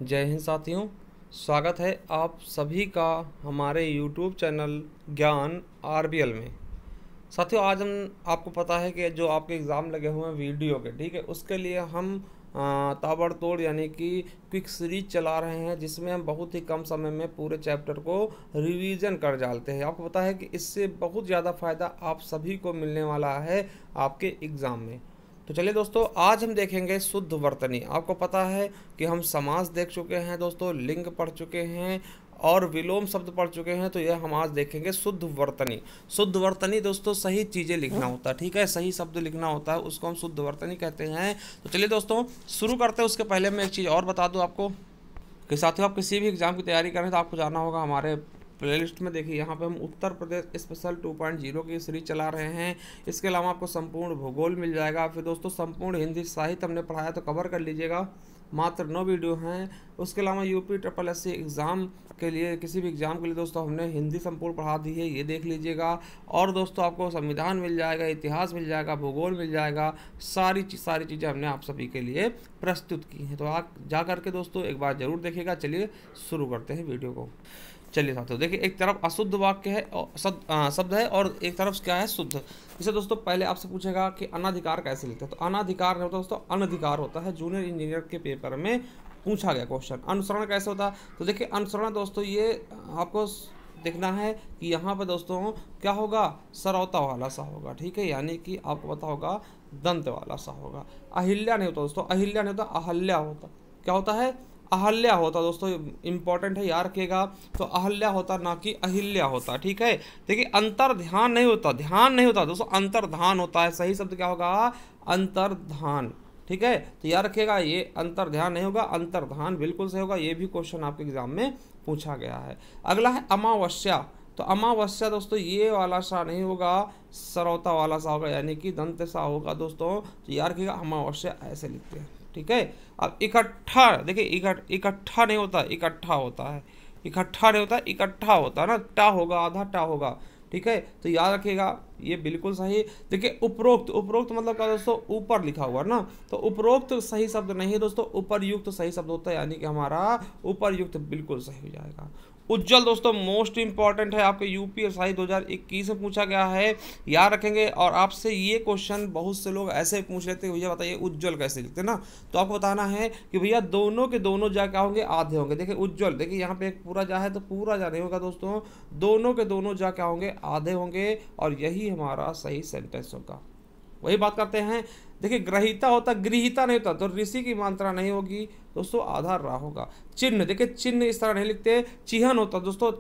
जय हिंद साथियों। स्वागत है आप सभी का हमारे YouTube चैनल ज्ञान आरबीएल में। साथियों, आज हम आपको पता है कि जो आपके एग्ज़ाम लगे हुए हैं वीडियो के, ठीक है, उसके लिए हम ताबड़तोड़ यानी कि क्विक सीरीज चला रहे हैं, जिसमें हम बहुत ही कम समय में पूरे चैप्टर को रिवीजन कर डालते हैं। आपको पता है कि इससे बहुत ज़्यादा फ़ायदा आप सभी को मिलने वाला है आपके एग्ज़ाम में। तो चलिए दोस्तों, आज हम देखेंगे शुद्ध वर्तनी। आपको पता है कि हम समास देख चुके हैं दोस्तों, लिंग पढ़ चुके हैं और विलोम शब्द पढ़ चुके हैं। तो यह हम आज देखेंगे शुद्ध वर्तनी। शुद्ध वर्तनी दोस्तों सही चीज़ें लिखना होता है, ठीक है, सही शब्द लिखना होता है, उसको हम शुद्ध वर्तनी कहते हैं। तो चलिए दोस्तों शुरू करते हैं। उसके पहले मैं एक चीज़ और बता दूं आपको कि साथियों, आप किसी भी एग्ज़ाम की तैयारी करें तो आपको जाना होगा हमारे प्लेलिस्ट में। देखिए यहाँ पे हम उत्तर प्रदेश स्पेशल 2.0 की सीरीज चला रहे हैं। इसके अलावा आपको संपूर्ण भूगोल मिल जाएगा। फिर दोस्तों संपूर्ण हिंदी साहित्य हमने पढ़ाया, तो कवर कर लीजिएगा। मात्र 9 वीडियो हैं। उसके अलावा UP triple S C exam के लिए, किसी भी एग्ज़ाम के लिए दोस्तों हमने हिंदी संपूर्ण पढ़ा दी है, ये देख लीजिएगा। और दोस्तों आपको संविधान मिल जाएगा, इतिहास मिल जाएगा, भूगोल मिल जाएगा। सारी चीज़ें हमने आप सभी के लिए प्रस्तुत की हैं। तो आप जा करके दोस्तों एक बार ज़रूर देखिएगा। चलिए शुरू करते हैं वीडियो को। चलिए साथियों, देखिए एक तरफ अशुद्ध वाक्य है और शब्द है, और एक तरफ क्या है, शुद्ध। इसे दोस्तों पहले आपसे पूछेगा कि अनाधिकार कैसे लिखते हैं। तो अनाधिकार नहीं होता दोस्तों, अनधिकार होता है। जूनियर इंजीनियर के पेपर में पूछा गया क्वेश्चन। अनुसरण कैसे होता है? तो देखिए अनुसरण दोस्तों ये आपको देखना है कि यहाँ पर दोस्तों क्या होगा, सरौता वाला सा होगा, ठीक है, यानी कि आपको पता होगा दंत वाला सा होगा। अहिल्या नहीं होता दोस्तों, अहिल्या नहीं होता, अहल्या होता। क्या होता है? अहल्या होता दोस्तों, इंपॉर्टेंट है, याद रखिएगा। तो अहल्या होता, ना कि अहिल्या होता, ठीक है। देखिए अंतर ध्यान नहीं होता, ध्यान नहीं होता दोस्तों, अंतर्धान होता है। सही शब्द क्या होगा? अंतर्धान, ठीक है। तो याद रखिएगा, ये अंतर ध्यान नहीं होगा, अंतर्धान बिल्कुल सही होगा। ये भी क्वेश्चन आपके एग्जाम में पूछा गया है। अगला है अमावस्या। तो अमावस्या दोस्तों ये वाला सा नहीं होगा, सरौता वाला सा होगा, यानी कि दंत सा होगा दोस्तों। तो याद रखिएगा अमावस्या ऐसे लिखते हैं, ठीक है। अब इकट्ठा, देखिए इकट्ठा नहीं होता, इकट्ठा होता है। इकट्ठा नहीं होता, इकट्ठा होता है ना, टा होगा, आधा टा होगा, ठीक है। तो याद रखिएगा ये बिल्कुल सही। देखिए उपरोक्त, उपरोक्त मतलब क्या दोस्तों? ऊपर लिखा हुआ ना। तो उपरोक्त सही शब्द नहीं है दोस्तों, उपरयुक्त सही शब्द होता है, यानी कि हमारा उपरयुक्त बिल्कुल सही हो जाएगा। उज्जवल दोस्तों मोस्ट इंपॉर्टेंट है, आपके यूपीएसआई 2021 में पूछा गया है, याद रखेंगे। और आपसे ये क्वेश्चन बहुत से लोग ऐसे पूछ लेते हैं, भैया बताइए उज्जवल कैसे लिखते हैं ना। तो आपको बताना है कि भैया दोनों के दोनों जा क्या होंगे, आधे होंगे। देखिए उज्जवल, देखिए यहाँ पे एक पूरा जा है तो पूरा जा नहीं होगा दोस्तों, दोनों के दोनों जा क्या होंगे, आधे होंगे। और यही हमारा सही सेंटेंस होगा। वही बात करते हैं। देखिए ग्रहिता होता, गृहीता नहीं होता, तो ऋषि की मात्रा नहीं होगी दोस्तों, आधा रा होगा। चिन्ह, देखिए चिन्ह इस तरह नहीं लिखते, चिहन होता दोस्तों,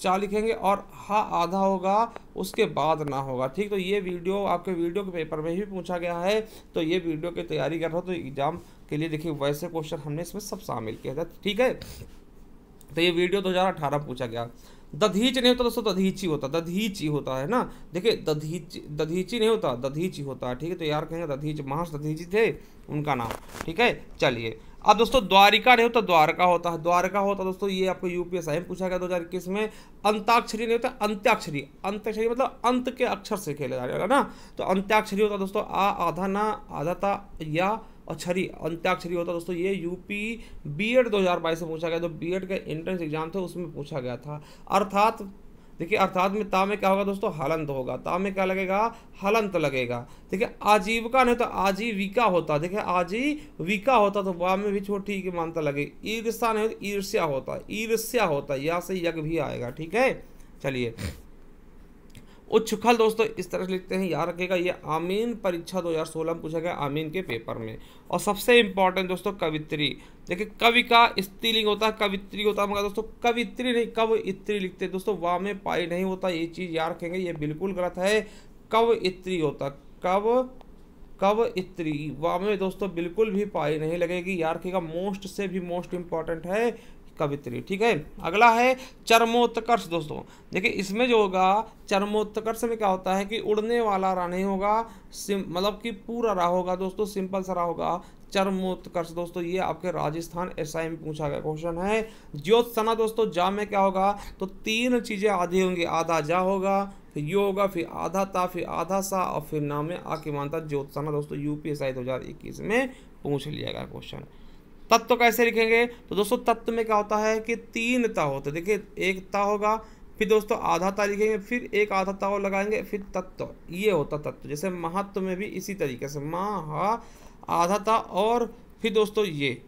चा लिखेंगे और हा आधा होगा, उसके बाद ना होगा, ठीक। तो ये वीडियो आपके वीडियो के पेपर में भी पूछा गया है। तो ये वीडियो की तैयारी कर रहा हो तो एग्जाम के लिए देखिए वैसे क्वेश्चन हमने इसमें सब शामिल किया था, ठीक है। तो ये वीडियो 2018 पूछा गया। दधीच नहीं होता दोस्तों, दधीची होता, दधीची होता है ना। देखिए दधीची नहीं होता, दधीची होता है, ठीक है। तो यार कहेंगे दधीच, महर्षि दधीची थे उनका नाम, ठीक है। चलिए अब दोस्तों द्वारिका नहीं होता, द्वारका होता है। द्वारका होता दोस्तों, ये आपको यूपीएसआई में पूछा गया 2021 में। अंताक्षरी नहीं होता, अंत्याक्षरी। अंत्याक्षरी मतलब अंत के अक्षर से खेला जाएगा ना। तो अंत्याक्षरी होता दोस्तों, आ आधा ना, आधा ता, या और छरी, अंत्याक्षरी होता दोस्तों। ये यूपी बीएड 2022 में पूछा गया, तो बीएड के एंट्रेंस एग्जाम थे उसमें पूछा गया था। अर्थात देखिए अर्थात में ता में क्या होगा दोस्तों, हलंत होगा। ता में क्या लगेगा, हलंत लगेगा। देखिए आजीविका नहीं तो आजीविका होता, देखिए आजीविका होता तो वाह में भी छोटी की मानता लगे। ईर्ष्या नहीं तो ईर्ष्या होता, ईर्ष्या होता, या से यज्ञ भी आएगा, ठीक है। चलिए उच्छृंखल दोस्तों इस तरह से लिखते हैं, याद रखिएगा। ये आमीन परीक्षा 2016 में पूछा गया, आमीन के पेपर में। और सबसे इंपॉर्टेंट दोस्तों कवित्री। देखिए कवि का स्त्रीलिंग होता है, कवित्री होता है, मगर दोस्तों कवित्री नहीं, कवयित्री लिखते हैं दोस्तों, वाह में पाई नहीं होता। ये चीज़ याद रखेंगे, ये बिल्कुल गलत है। कवयित्री होता, कवयित्री, वाह में दोस्तों बिल्कुल भी पाई नहीं लगेगी, याद रखिएगा। मोस्ट से भी मोस्ट इंपॉर्टेंट है कवित्री, ठीक है। अगला है चरमोत्कर्ष दोस्तों। देखिए इसमें जो होगा चरमोत्कर्ष में क्या होता है कि उड़ने वाला रा नहीं होगा, मतलब कि पूरा रा होगा दोस्तों, सिंपल सा रा होगा। चरमोत्कर्ष दोस्तों ये आपके राजस्थान एसआई में पूछा गया क्वेश्चन है। ज्योत्सना दोस्तों, जा में क्या होगा, तो तीन चीजें आधी होंगी, आधा जा होगा, फिर यो होगा, फिर आधा ता, फिर आधा सा, और फिर नाम में आ की मानता। ज्योत्सना दोस्तों यूपीएसआई 2021 में पूछ लिया गया क्वेश्चन। तत्व कैसे लिखेंगे, तो दोस्तों तत्व में क्या होता है कि 3 ता होते हैं। देखिए एक ता होगा, फिर दोस्तों आधा ता लिखेंगे, फिर एक आधा ता और लगाएंगे, फिर तत्व, ये होता तत्व। जैसे महत्व में भी इसी तरीके से महा आधा ता और फिर दोस्तों ये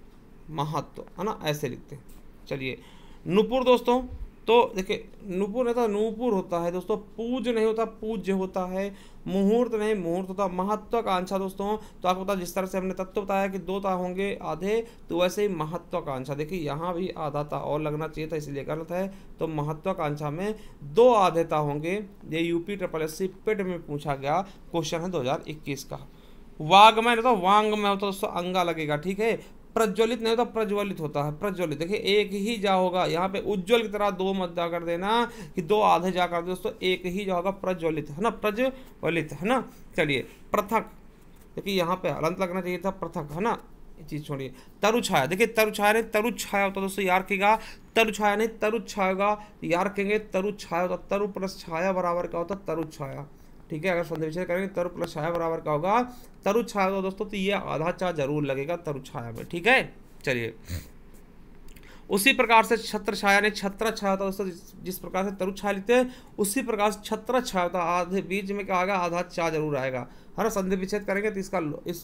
महत्व, है ना, ऐसे लिखते हैं। चलिए नुपुर दोस्तों, तो देखिए नुपुर नहीं होता नूपुर होता है दोस्तों, पूज नहीं होता पूज्य होता है, मुहूर्त नहीं मुहूर्त होता, महत्वाकांक्षा दोस्तों। तो आपको पता जिस तरह से हमने तत्व बताया कि 2 ता होंगे आधे, तो वैसे ही महत्वाकांक्षा, देखिए यहाँ भी आधा ता और लगना चाहिए था इसलिए गलत है। तो महत्वाकांक्षा में 2 आधे ता होंगे। ये यूपी SSSC पेट में पूछा गया क्वेश्चन है 2021 का। वाग्मय नहीं होता वांग्मय होता दोस्तों, अंगा लगेगा, ठीक है। प्रज्वलित नहीं होता प्रज्वलित होता है, प्रज्वलित। देखिए एक ही जा होगा, यहाँ पे उज्जवल की तरह 2 मत जा कर देना कि 2 आधे जा कर दे दोस्तों, एक ही जा होगा प्रज्वलित, है ना, प्रज्वलित, है ना। चलिए पृथक, देखिए यहाँ पे हलंत लगना चाहिए था पृथक, है ना, ये चीज छोड़िए। तरु छाया, देखिए तरु छाया नहीं तरु छाया होता दोस्तों, यार रखिएगा। तरु छाया नहीं तरु छाया होगा, यार रखेंगे तरु छाया होता, तरु प्लस छाया बराबर का होता तरु छाया, ठीक है। अगर संधि विच्छेद करेंगे तरु प्लस छाया बराबर का होगा तरु छाया होगा दोस्तों, तो ये आधा चा जरूर लगेगा तरु छाया में, ठीक है। चलिए उसी प्रकार से छत्र छाया ने छत्र छाया होता दोस्तों, जिस प्रकार से तरु छाया लिखते हैं उसी प्रकार से छत्र छाया होता, आधे बीच में क्या आएगा आधा चा जरूर आएगा, है ना। संधि विच्छेद करेंगे तो इसका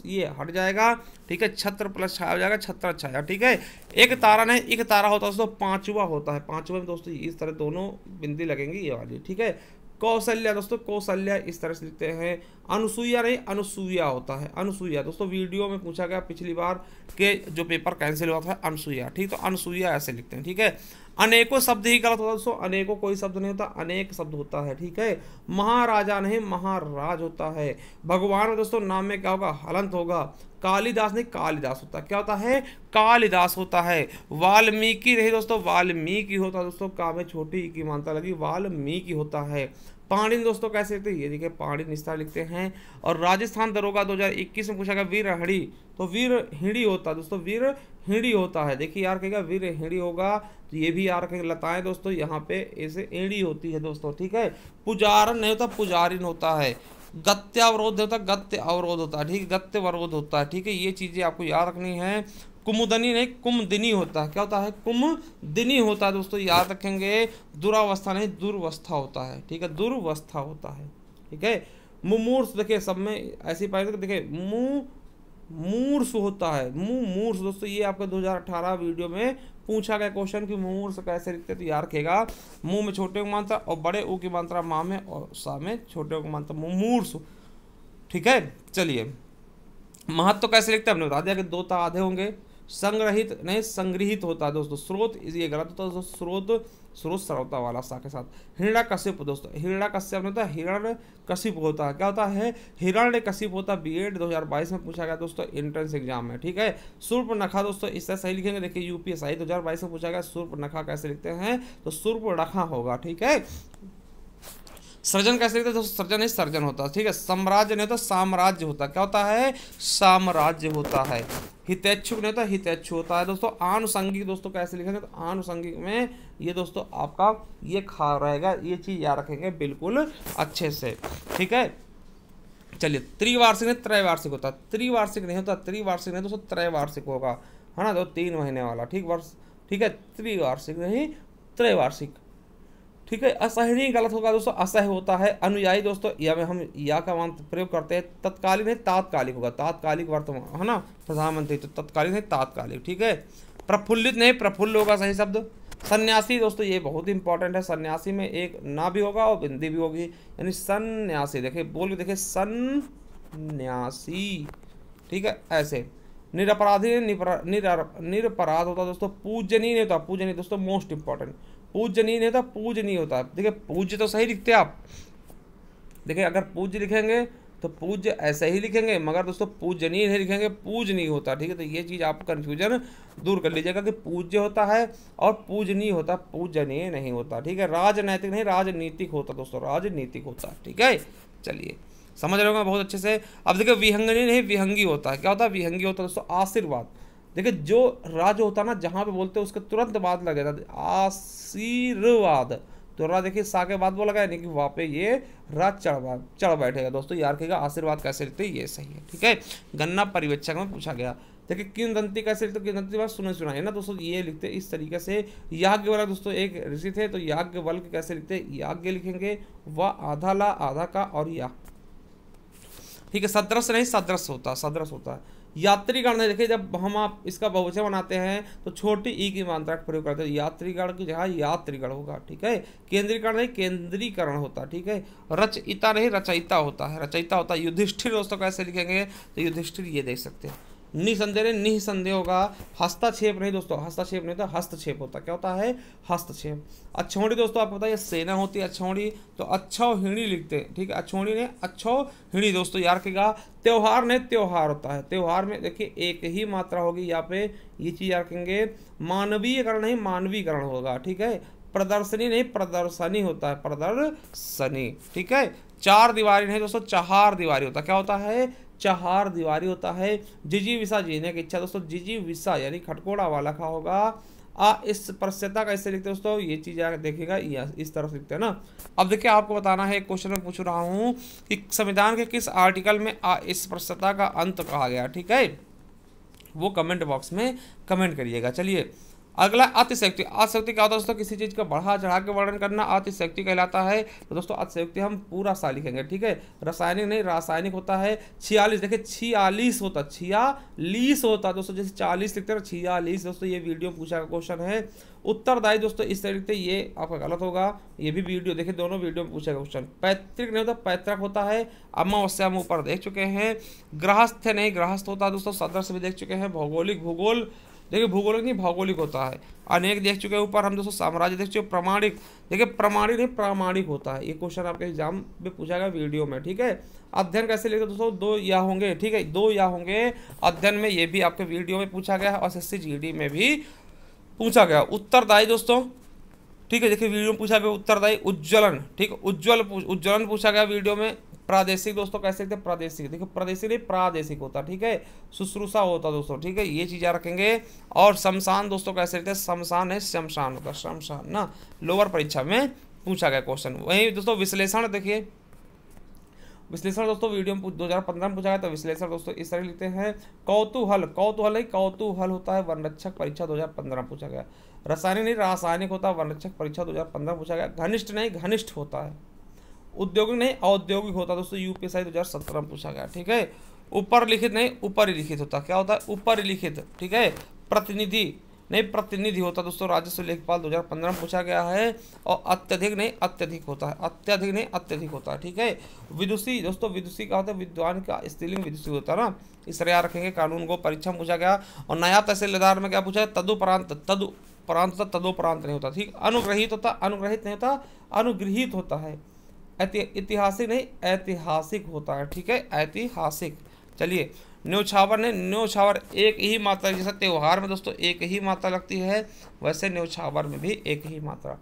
ये हट जाएगा, ठीक है। छत्र प्लस छाया हो जाएगा छत्र छाया, ठीक है। एक तारा नहीं एक तारा होता है दोस्तों, 5वां होता है, 5वें में दोस्तों इस तरह दोनों बिंदी लगेंगी ये वाली, ठीक है। कौशल्या दोस्तों, कौशल्या इस तरह से लिखते हैं। अनुसुईया नहीं अनुसुईया होता है, अनुसुईया दोस्तों, वीडियो में पूछा गया पिछली बार के जो पेपर कैंसिल हुआ था अनुसुईया, ठीक। तो अनुसुईया ऐसे लिखते हैं, ठीक है। अनेकों शब्द ही गलत होता है दोस्तों, अनेकों कोई शब्द नहीं होता, अनेक शब्द होता है, ठीक है। महाराजा नहीं महाराज होता है। भगवान दोस्तों नाम में क्या होगा हलंत होगा। कालिदास नहीं कालिदास होता, क्या होता है कालिदास होता है। वाल्मीकि नहीं दोस्तों वाल्मीकि होता है दोस्तों, का में छोटी की मानता लगी, वाल्मीकि होता है। पाणिनि दोस्तों कैसे लिखते हैं, ये देखिए पाणिनि इस तरह लिखते हैं। और राजस्थान दरोगा 2021 में पूछा गया वीर हिड़ी, तो वीर हिड़ी होता है दोस्तों, वीर हिड़ी होता है। देखिए यार कहेगा वीर हिड़ी होगा, तो ये भी यार रखेंगे। लताएं दोस्तों यहाँ पे ऐसे एड़ी होती है दोस्तों, ठीक है। पुजारन नहीं होता पुजारिन होता है। गत्यावरोध होता है गत्य अवरोध होता है, ठीक है, गत्य अवरोध होता है, ठीक है। ये चीजें आपको याद रखनी है। कुमुदनी नहीं कुमदिनी होता है, क्या होता है कुमदिनी होता है दोस्तों, याद रखेंगे। दुरावस्था नहीं दुर्वस्था होता है, ठीक है, दुर्वस्था होता है, ठीक है। मुमूर्ष देखिए सब में ऐसी पाए, देखिए मूर्ष होता है, मूर्ष दोस्तों, ये आपका 2018 वीडियो में पूछा गया क्वेश्चन कि मूर्छ कैसे लिखते, तो याद रखेगा मुंह में छोटे को मात्रा और बड़े ऊ की मात्रा माँ में और सा में छोटे को मात्रा मूर्छ, ठीक है। चलिए महत्व कैसे लिखते हैं हमने बता दिया कि 2 ता आधे होंगे। संग्रहित नहीं संग्रहित होता है दोस्तों, स्रोत ये गलत होता है दोस्तों, स्रोत स्रोत सरलता वाला सा के साथ। हिरण्यकशिप दोस्तों, हिरण्यकश्यप नहीं होता हिरण्यकशिप होता है, क्या होता है हिरण्यकशिप होता है। B.Ed 2022 में पूछा गया दोस्तों एंट्रेंस एग्जाम में, ठीक है। शूर्पणखा दोस्तों इससे सही लिखेंगे, देखिए UPSI 2022 में पूछा गया शूर्पणखा कैसे लिखते हैं, तो शूर्पणखा होगा, ठीक है। सृजन कैसे लिखते हैं दोस्तों, सृजन ही सर्जन होता है, ठीक है। साम्राज्य नहीं होता साम्राज्य होता है, क्या होता है साम्राज्य होता है। हितैच्छुक नहीं होता हितैच्छुक होता है दोस्तों। आनुषंगिक दोस्तों कैसे लिखेंगे, तो आनुषंगिक में ये दोस्तों आपका ये खा रहेगा, ये चीज याद रखेंगे बिल्कुल अच्छे से, ठीक है। चलिए त्रिवार्षिक नहीं त्रैवार्षिक होता, त्रिवार्षिक नहीं होता त्रिवार्षिक नहीं दोस्तों त्रैवार्षिक होगा, है ना, तो 3 महीने वाला, ठीक वर्ष, ठीक है। त्रिवार्षिक नहीं त्रैवार्षिक, ठीक है। असहनीय गलत होगा दोस्तों, असह होता है। अनुयायी दोस्तों या में हम या का मान प्रयोग करते हैं। तत्कालीन है तात्कालिक होगा, तात्कालिक वर्तमान, है ना, प्रधानमंत्री, तो तत्कालीन है तात्कालिक, ठीक है। प्रफुल्लित नहीं प्रफुल्ल होगा सही शब्द। सन्यासी दोस्तों ये बहुत इंपॉर्टेंट है, सन्यासी में एक ना भी होगा और बिंदी भी होगी, यानी सन्यासी, देखिए बोल के देखिए सन्यासी, ठीक है, ऐसे। निरपराधी निरपराध होता दोस्तों। पूजनीय नहीं होता, पूजनीय दोस्तों मोस्ट इंपॉर्टेंट, पूजनीय नहीं होता पूजनीय होता है। देखिए पूज्य तो सही लिखते हैं आप, देखिए अगर पूज्य लिखेंगे तो पूज्य ऐसे ही लिखेंगे, मगर दोस्तों पूजनीय नहीं लिखेंगे, पूजनीय होता, ठीक है। तो ये चीज आप कन्फ्यूजन दूर कर लीजिएगा कि पूज्य होता है और पूजनीय होता, पूजनीय नहीं होता, ठीक है। राजनैतिक नहीं राजनीतिक होता दोस्तों, राजनीतिक होता है, ठीक है। चलिए समझ रहे होंगे बहुत अच्छे से। अब देखिए विहंगनी नहीं विहंगी होता है, क्या होता है विहंगी होता है दोस्तों आशीर्वाद। देखिए जो राज होता है ना जहाँ पे बोलते हैं उसके तुरंत बाद लगेगा आशीर्वाद, तो रा देखिए सा के बाद वो लगा नहीं कि वहाँ पे ये राज चढ़ बैठेगा दोस्तों, यार कहेगा आशीर्वाद कैसे लिखते ये सही है, ठीक है। गन्ना परिवेक्षक में पूछा गया। देखिए किंवदंती कैसे लिखते, किंवदंती बात सुना है ना दोस्तों, ये लिखते इस तरीके से। याज्ञवल्क्य दोस्तों एक ऋषि थे, तो याज्ञवल्क्य कैसे लिखते, याज्ञ लिखेंगे, व आधा ला आधा का और या, ठीक है। सदृश नहीं सदृश होता, सदृश होता है। यात्रीगण ने देखिए, जब हम आप इसका बहुवचन बनाते हैं तो छोटी ई की मात्रा का प्रयोग करते हैं, यात्रीगण की जगह यात्रीगण होगा, ठीक है। केंद्रीकरण नहीं केंद्रीकरण होता, ठीक है। रचयिता नहीं रचयिता होता है, रचयिता होता है। युधिष्ठिर दोस्तों कैसे लिखेंगे, तो युधिष्ठिर ये देख सकते हैं। निसंदेह निसंदेह होगा। हस्तक्षेप नहीं दोस्तों, हस्तक्षेप नहीं होता, हस्तक्षेप होता, क्या होता है, हस्तक्षेप। अच्छौड़ी दोस्तों आपको पता है सेना होती है अच्छौड़ी, तो अच्छौहिणी लिखते हैं, ठीक है। अच्छौड़ी ने अच्छौहिणी दोस्तों याद रखिएगा। त्योहार ने त्योहार होता है, त्योहार में देखिए एक ही मात्रा होगी यहाँ पे, ये चीज याद रखेंगे। मानवीयकरण नहीं मानवीकरण होगा, ठीक है। प्रदर्शनी नहीं प्रदर्शनी होता है, प्रदर्शनी, ठीक है। चार दीवारी नहीं दोस्तों, चहार दीवारी होता है, क्या होता है, चहार दीवारी होता है। जिजीविषा जीने की इच्छा दोस्तों, जिजीविषा यानी खटकोड़ा वाला का होगा। इस प्रस्यता कैसे लिखते हैं दोस्तों, ये चीज देखिएगा, इस तरह से लिखते हैं ना। अब देखिए आपको बताना है, क्वेश्चन में पूछ रहा हूं कि संविधान के किस आर्टिकल में इस प्रस्यता का अंत कहा गया, ठीक है। वो कमेंट बॉक्स में कमेंट करिएगा। चलिए अगला अतिशयोक्ति। अतिशयोक्ति क्या होता है दोस्तों, किसी चीज का बढ़ा चढ़ा के वर्णन करना अतिशयोक्ति कहलाता है। तो दोस्तों अतिशयोक्ति हम पूरा सा लिखेंगे, ठीक है। रासायनिक नहीं रासायनिक होता है। 46 देखिए 46 होता, 46 होता दोस्तों, जैसे 40 लिखते हैं ना 46 दोस्तों, ये वीडियो पूछा का क्वेश्चन है। उत्तरदायी दोस्तों इस तरीके से, ये आपका गलत होगा, ये भी वीडियो देखिए, दोनों वीडियो में पूछा क्वेश्चन। पैतृक नहीं होता, पैतृक होता है। अमावस्या हम ऊपर देख चुके हैं। गृहस्थ नहीं गृहस्थ होता दोस्तों, सदस्य भी देख चुके हैं। भौगोलिक भूगोल देखिए, भूगोलिक नहीं भौगोलिक होता है। अनेक देख चुके हैं ऊपर हम दोस्तों। साम्राज्य देख चुके। प्रमाणिक देखिए, प्रमाणिक नहीं प्रामाणिक होता है। ये क्वेश्चन आपके एग्जाम में पूछा गया वीडियो में, ठीक है। अध्ययन कैसे लिखते दोस्तों, 2 या होंगे, ठीक है, 2 या होंगे अध्ययन में, ये भी आपके वीडियो में पूछा गया है और एसएससी जीडी में भी पूछा गया। उत्तरदायी दोस्तों, ठीक है, देखिए वीडियो में पूछा गया उत्तरदायी। उज्ज्वलन, ठीक है, उज्ज्वलन पूछा गया वीडियो में। प्रादेशिक दोस्तों कैसे लिखते हैं, प्रादेशिक देखिए, प्रादेशिक नहीं प्रादेशिक होता, ठीक है। शुश्रूषा होता दोस्तों, ठीक है, ये चीजें रखेंगे। और शमशान दोस्तों कैसे लिखते हैं, शमशान है शमशान होता, शमशान ना, लोअर परीक्षा में पूछा गया क्वेश्चन। वही दोस्तों विश्लेषण देखिए, विश्लेषण दोस्तों वीडियो में 2015 में पूछा गया, तो विश्लेषण दोस्तों इस तरह लिखते हैं। कौतूहल, कौतूहल नहीं कौतूहल होता है, वनरक्षक परीक्षा 2015 में पूछा गया। रासायनिक नहीं रासायनिक होता है, वनरक्षक परीक्षा 2015 पूछा गया। घनिष्ठ नहीं घनिष्ठ होता है। उद्योगिक नहीं औद्योगिक होता दोस्तों, यूपीएससी 2017 में पूछा गया, ठीक है। ऊपर लिखित नहीं ऊपर लिखित होता, क्या होता है, ऊपर लिखित, ठीक है। प्रतिनिधि नहीं प्रतिनिधि होता दोस्तों, राजस्व लेखपाल 2015 में पूछा गया है। और अत्यधिक नहीं अत्यधिक होता है, अत्यधिक नहीं अत्यधिक होता है, ठीक है। विदुषी दोस्तों, विदुषी का होता है, विद्वान का स्त्रीलिंग विदुषी होता है ना, इस तरह याद रखेंगे। कानून को परीक्षा में पूछा गया। और नया तहसीलदार में क्या पूछा है, तदुपरांत, तदुपरांत होता, तदुपरांत नहीं होता, ठीक। अनुग्रहित होता, अनुग्रहित नहीं होता, अनुगृहित होता है। ऐतिहासिक नहीं ऐतिहासिक होता है, ठीक है, ऐतिहासिक। चलिए न्योछावर ने न्योछावर एक ही मात्रा, जैसे त्योहार में दोस्तों एक ही मात्रा लगती है, वैसे न्योछावर में भी एक ही मात्रा।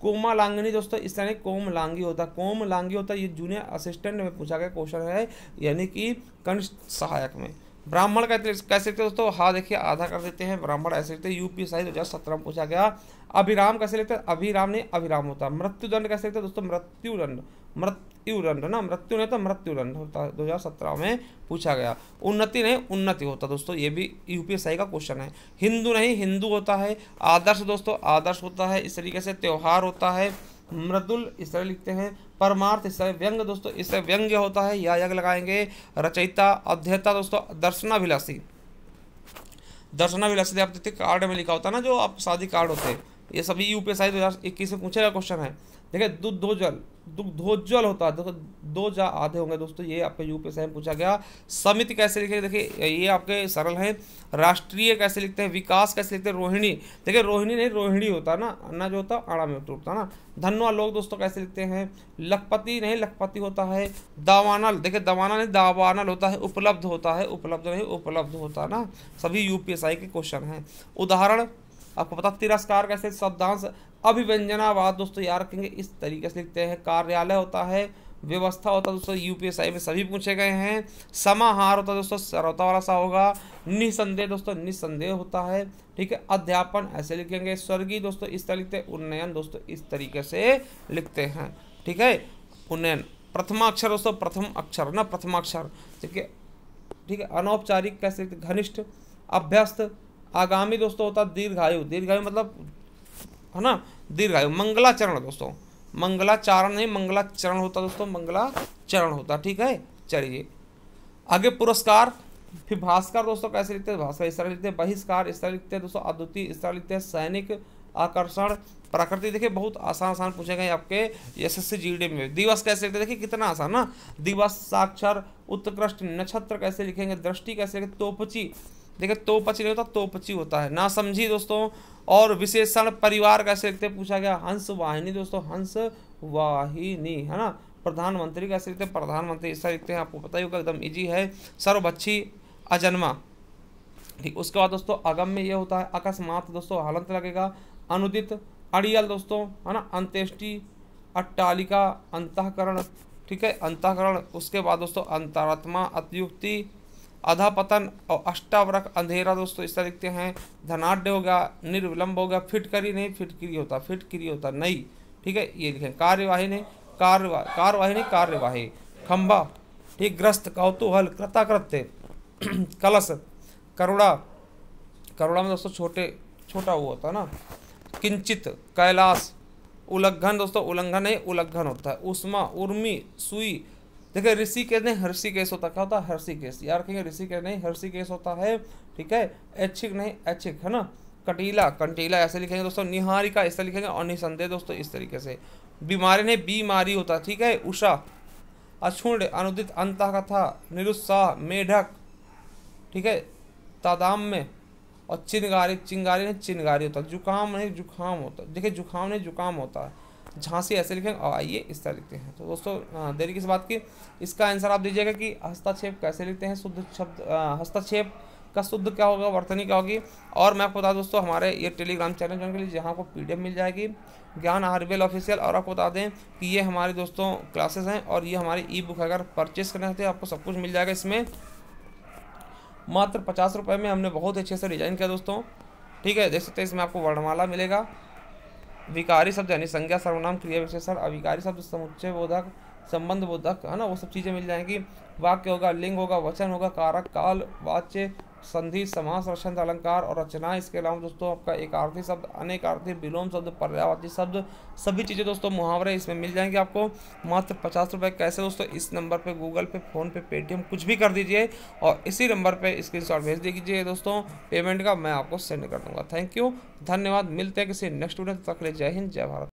कोमलांगिनी दोस्तों इस तरह कोमलांगी होता, कोमलांगी होता, ये जूनियर असिस्टेंट में पूछा गया क्वेश्चन है, यानी कि कनिष्ठ सहायक में। ब्राह्मण कैसे लिखते दोस्तों, हाँ देखिए आधा कर देते हैं, ब्राह्मण ऐसे लिखते हैं, यूपीएससी 2017 में पूछा गया। अभिराम कैसे लिखते हैं, अभिराम नहीं अभिराम होता। मृत्युदंड कैसे लिखते हैं दोस्तों, मृत्युदंड, मृत्युदंड ना, मृत्यु नहीं तो मृत्युदंड होता है, 2017 में पूछा गया। उन्नति नहीं उन्नति होता दोस्तों, ये भी यूपीएससी का क्वेश्चन है। हिंदू नहीं हिंदू होता है। आदर्श दोस्तों आदर्श होता है, इस तरीके से। त्योहार होता है। मृदुल इस तरह लिखते हैं। परमार्थ इस तरह। व्यंग दोस्तों इस तरह व्यंग्य होता है, या यज्ञ लगाएंगे। रचयिता अध्येता दोस्तों दर्शनाभिलाषी, दर्शनाभिलाषी आप देखते कार्ड में लिखा होता है ना, जो आप शादी कार्ड होते हैं, ये सभी यूपीएससी 2021 में पूछेगा क्वेश्चन है। देखिए दुग्धोज्वल, दुग्धोज्वल होता है, देखो 2 जा आधे होंगे दोस्तों, ये आपके यूपीएससी में पूछा गया। समिति कैसे लिखे, देखिए ये आपके सरल है। राष्ट्रीय कैसे लिखते हैं, विकास कैसे लिखते हैं, रोहिणी, देखिए रोहिणी नहीं रोहिणी होता ना, अन्ना जो होता आड़ा में टूटता ना। धनवा लोग दोस्तों कैसे लिखते हैं, लखपति नहीं लखपति होता है। दावानल देखिए दावानल नहीं दावानल होता है। उपलब्ध होता है, उपलब्ध नहीं उपलब्ध होता ना, सभी यूपीएससी के क्वेश्चन हैं। उदाहरण आपको पता। तिरस्कार कैसे, शब्दांश। अभिव्यंजनावाद दोस्तों याद रखेंगे, इस तरीके से लिखते हैं। कार्यालय होता है। व्यवस्था होता है दोस्तों, यूपीएससी में सभी पूछे गए हैं। समाहार होता है दोस्तों, सरौता वाला सा होगा। निसंदेह दोस्तों निसंदेह होता है, ठीक है। अध्यापन ऐसे लिखेंगे। स्वर्गीय दोस्तों इस तरह लिखते हैं। उन्नयन दोस्तों इस तरीके से लिखते हैं, ठीक है। उन्नयन। प्रथमाक्षर दोस्तों प्रथम अक्षर ना, प्रथमाक्षर, ठीक है, ठीक है। अनौपचारिक कैसे लिखते, घनिष्ठ। अभ्यस्त। आगामी दोस्तों होता है दीर्घायु, दीर्घायु मतलब है ना दीर्घायु। मंगलाचरण दोस्तों, मंगलाचारण नहीं मंगलाचरण होता दोस्तों, मंगलाचरण होता, ठीक है। चलिए आगे पुरस्कार, फिर भास्कर दोस्तों कैसे लिखते हैं, भास्कर इस तरह लिखते हैं। बहिष्कार इस तरह लिखते हैं दोस्तों। अद्वितीय इस तरह लिखते हैं। सैनिक, आकर्षण, प्रकृति, देखिए बहुत आसान आसान पूछे गए आपके एसएससी जीडी में। दिवस कैसे लिखते हैं, देखिए कितना आसान ना। दिवस, साक्षर, उत्कृष्ट, नक्षत्र कैसे लिखेंगे, दृष्टि कैसे लिखेंगे, तोपची, देखिए तोपची नहीं होता तोपची होता है। ना समझी दोस्तों। और विशेषण परिवार कैसे लिखते हैं पूछा गया, हंस वाहिनी दोस्तों, हंस वाहिनी, है ना। प्रधानमंत्री कैसे लिखते हैं, प्रधानमंत्री इस तरह लिखते हैं, आपको पता ही होगा, एकदम इजी है। सर्वभक्षी, अजन्मा, ठीक। उसके बाद दोस्तों अगम में ये होता है अकस्मात दोस्तों, हलंत लगेगा। अनुदित, अड़ियल दोस्तों, है ना। अंत्येष्टि, अट्टालिका, अंतःकरण, ठीक है, अंतःकरण। उसके बाद दोस्तों अंतरात्मा, अत्युक्ति, अधापतन और अष्टावरक, अंधेरा दोस्तों इस तरह लिखते हैं। धनाढ़ हो गया, निर्विलंब हो गया। फिटकरी नहीं फिटकिरी होता, फिटकिरी होता नहीं, ठीक है, ये लिखें। कार्यवाही नहीं कार्यवाही नहीं कार्यवाही। खंबा, ठीक। ग्रस्त, कौतूहल, कृतकृत्य, कलश, करुणा, करुणा में दोस्तों छोटा वो होता है ना। किंचित, कैलाश, उल्लंघन दोस्तों, उल्लंघन नहीं उल्लंघन होता है। उष्मा, उर्मी, सुई, देखिए ऋषिकेश नहीं हर्षिकेश होता, क्या होता है हर्षिकेश, यार रखेंगे ऋषिकेश नहीं हर्षिकेश होता है, ठीक है। ऐच्छिक नहीं ऐच्छिक, है ना। कटीला, कंटीला ऐसे लिखेंगे दोस्तों। निहारिका ऐसे लिखेंगे और निसंदेह दोस्तों इस तरीके से। बीमारी नहीं बीमारी होता, ठीक है। उषा, अक्षुण्ण, अनुदित, अंतःकथा, निरुत्साह, मेढक, ठीक है। तादाम्य और चिनगारी, चिंगारी नहीं चिनगारी होता। जुकाम नहीं जुकाम होता, देखिए जुकाम नहीं जुकाम होता है। झांसी ऐसे लिखेंगे और आइए इस तरह लिखते हैं। तो दोस्तों देरी किस बात की, इसका आंसर आप दीजिएगा कि हस्तक्षेप कैसे लिखते हैं। शुद्ध शब्द हस्तक्षेप का शुद्ध क्या होगा, वर्तनी क्या होगी। और मैं आपको बता दोस्तों हमारे ये टेलीग्राम चैनल ज्वाइन के लिए, जहाँ आपको पीडीएफ मिल जाएगी ज्ञान आरबीएल ऑफिशियल। और आपको बता दें कि ये हमारे दोस्तों क्लासेस हैं और ये हमारी ई बुक, अगर परचेस करना चाहते हैं आपको सब कुछ मिल जाएगा इसमें। मात्र 50 रुपये में हमने बहुत अच्छे से डिजाइन किया दोस्तों, ठीक है। देख सकते हैं इसमें आपको वर्णमाला मिलेगा। विकारी शब्द यानी संज्ञा, सर्वनाम, क्रिया विशेषण। अविकारी शब्द समुच्चय बोधक, संबंध बोधक, है ना, वो सब चीज़ें मिल जाएंगी। वाक्य होगा, लिंग होगा, वचन होगा, कारक, काल, वाच्य, संधि, समास, रचना, अलंकार और रचना। इसके अलावा दोस्तों आपका एकार्थी शब्द, अनेकार्थी, विलोम शब्द, पर्यायवाची शब्द, सभी चीज़ें दोस्तों मुहावरे इसमें मिल जाएंगे आपको। मात्र 50 रुपये। कैसे दोस्तों, इस नंबर पे गूगल पे, फ़ोन पे, पेटीएम कुछ भी कर दीजिए और इसी नंबर पे स्क्रीनशॉट भेज दीजिए दोस्तों पेमेंट का, मैं आपको सेंड कर दूँगा। थैंक यू, धन्यवाद। मिलते हैं किसी नेक्स्ट वीडियो, तक के लिए जय हिंद, जय भारत।